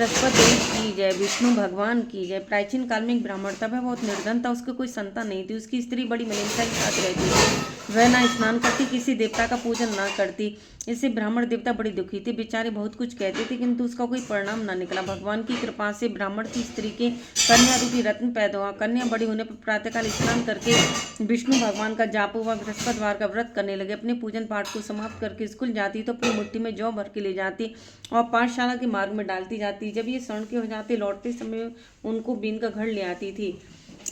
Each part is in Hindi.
बृहस्पति देव की जय, विष्णु भगवान की जय। प्राचीन काल में एक ब्राह्मण था, वह बहुत निर्धन था, उसको कोई संतान नहीं थी। उसकी स्त्री बड़ी मलिनता के साथ रहती थी, वह ना स्नान करती, किसी देवता का पूजन ना करती। इससे ब्राह्मण देवता बड़ी दुखी थे, बेचारे बहुत कुछ कहते थे किंतु उसका कोई परिणाम ना निकला। भगवान की कृपा से ब्राह्मण की स्त्री के कन्या रूपी रत्न पैदा हुआ। कन्या बड़ी होने पर प्रातःकाल स्नान करके विष्णु भगवान का जाप व बृहस्पतिवार का व्रत करने लगे। अपने पूजन पाठ को समाप्त करके स्कूल जाती तो अपनी मुट्ठी में जौ भर के ले जाती और पाठशाला के मार्ग में डालती जाती। जब ये स्वर्ण के हो जाते, लौटते समय उनको बीन का घर ले आती थी।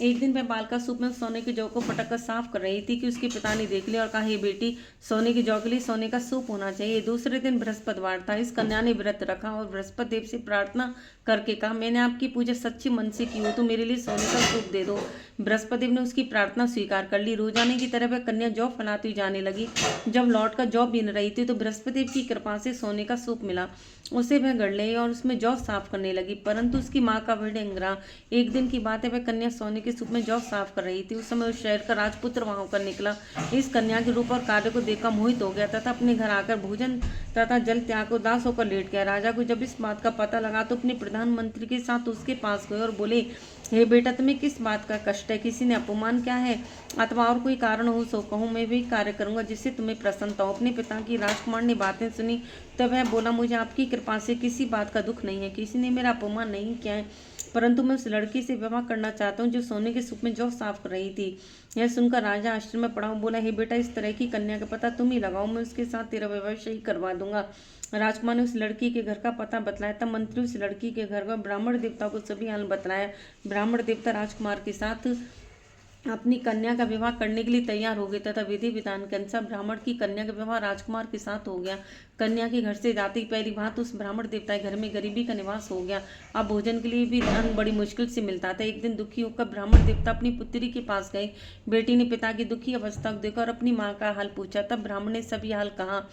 एक दिन वह बालिका सूप में सोने के जौ को पटक कर साफ कर रही थी कि उसके पिता ने देख लिया और कहा, हे बेटी, सोने के जौ के लिए सोने का सूप होना चाहिए। दूसरे दिन बृहस्पतिवार था। इस कन्या ने व्रत रखा और बृहस्पति देव से प्रार्थना करके कहा, मैंने आपकी पूजा सच्चे मन से की हो तो मेरे लिए सोने का सूप दे दो। बृहस्पति देव ने उसकी प्रार्थना स्वीकार कर ली। रोजाने की तरह वह कन्या जौ फैलाती हुई जाने लगी। जब लौट कर जौ बीन रही थी तो बृहस्पति देव की कृपा से सोने का सूप मिला। उसे वह गढ़ ले और उसमें जौ साफ करने लगी, परंतु उसकी माँ का भिड़ंगरा। एक दिन की बात है, वह कन्या सोने के सूप में जौ साफ कर रही थी। उस समय उस शहर का राजपुत्र वहां होकर निकला। इस कन्या के रूप और कार्य को देखकर मोहित हो गया तथा अपने घर आकर भोजन तथा जल त्याग को उदास होकर लेट गया। राजा को जब इस बात का पता लगा तो अपने प्रधानमंत्री के साथ उसके पास गए और बोले, हे बेटा, तुम्हें किस बात का कष्ट है? किसी ने अपमान किया है अथवा और कोई कारण हो सो कहूँ, मैं भी कार्य करूंगा जिससे तुम्हें प्रसन्नता हो। अपने पिता की राजकुमार ने बातें सुनी तो वह बोला, मुझे आपकी कृपा से किसी बात का दुख नहीं है, किसी ने मेरा अपमान नहीं किया है, परंतु मैं उस लड़की से विवाह करना चाहता हूँ जो सोने के सूप में जौ साफ कर रही थी। यह सुनकर राजा आश्चर्य में पड़ा और बोला, हे बेटा, इस तरह की कन्या का पता तुम ही लगाओ, मैं उसके साथ तेरा विवाह सही करवा दूंगा। राजकुमार ने उस लड़की के घर का पता बतलाया। तब मंत्री उस लड़की के घर का ब्राह्मण देवता को सभी हाल बतलाया। ब्राह्मण देवता राजकुमार के साथ अपनी कन्या का विवाह करने के लिए तैयार हो गए तथा विधि विधान के अनुसार ब्राह्मण की कन्या का विवाह राजकुमार के साथ हो गया। कन्या के घर से जाती पहली बात उस ब्राह्मण देवता के घर में गरीबी का निवास हो गया। अब भोजन के लिए भी धन बड़ी मुश्किल से मिलता था। एक दिन दुखी होकर ब्राह्मण देवता अपनी पुत्री के पास गए। बेटी ने पिता की दुखी अवस्था को देखा और अपनी माँ का हाल पूछा। तब ब्राह्मण ने सभी हाल कहा।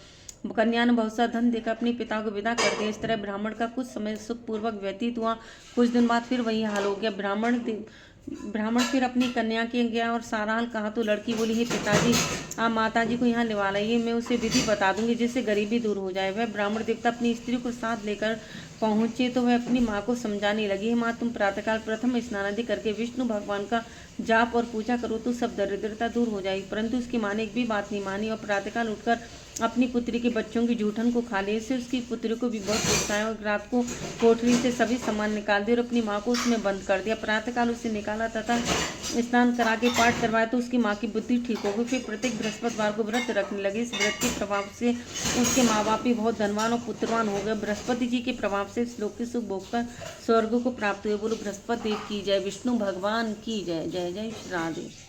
कन्या ने बहुत सा धन देकर अपने पिता को विदा कर दिया। इस तरह ब्राह्मण का कुछ समय सुखपूर्वक व्यतीत हुआ। कुछ दिन बाद फिर वही हाल हो गया। ब्राह्मण फिर अपनी कन्या के गया और सारा हाल कहा तो लड़की बोली, हे पिताजी, आप माताजी को यहाँ लिवा लाइए, मैं उसे विधि बता दूंगी जिससे गरीबी दूर हो जाए। वह ब्राह्मण देवता अपनी स्त्री को साथ लेकर पहुंचे तो वह अपनी माँ को समझाने लगी, माँ, तुम प्रातःकाल प्रथम स्नान आदि करके विष्णु भगवान का जाप और पूजा करो तो सब दरिद्रता दूर हो जाएगी। परंतु उसकी माँ ने एक भी बात नहीं मानी और प्रातःकाल उठकर अपनी पुत्री के बच्चों की जूठन को खा लिया। इससे उसकी पुत्री को भी बहुत गुस्सा आया और रात को कोठरी से सभी सामान निकाल दिया और अपनी माँ को उसमें बंद कर दिया। प्रातःकाल उसे निकाला तथा स्नान करा के पाठ करवाया तो उसकी माँ की बुद्धि ठीक हो गई। फिर प्रत्येक बृहस्पतिवार को व्रत रखने लगे। इस व्रत के प्रभाव से उसके माँ बाप भी बहुत धनवान और पुत्रवान हो गए। बृहस्पति जी के प्रभाव से इस लोक के सुख भोगकर स्वर्ग को प्राप्त हुए। बोलो बृहस्पति देव की जय, विष्णु भगवान की जय। जय जय श्री राधे।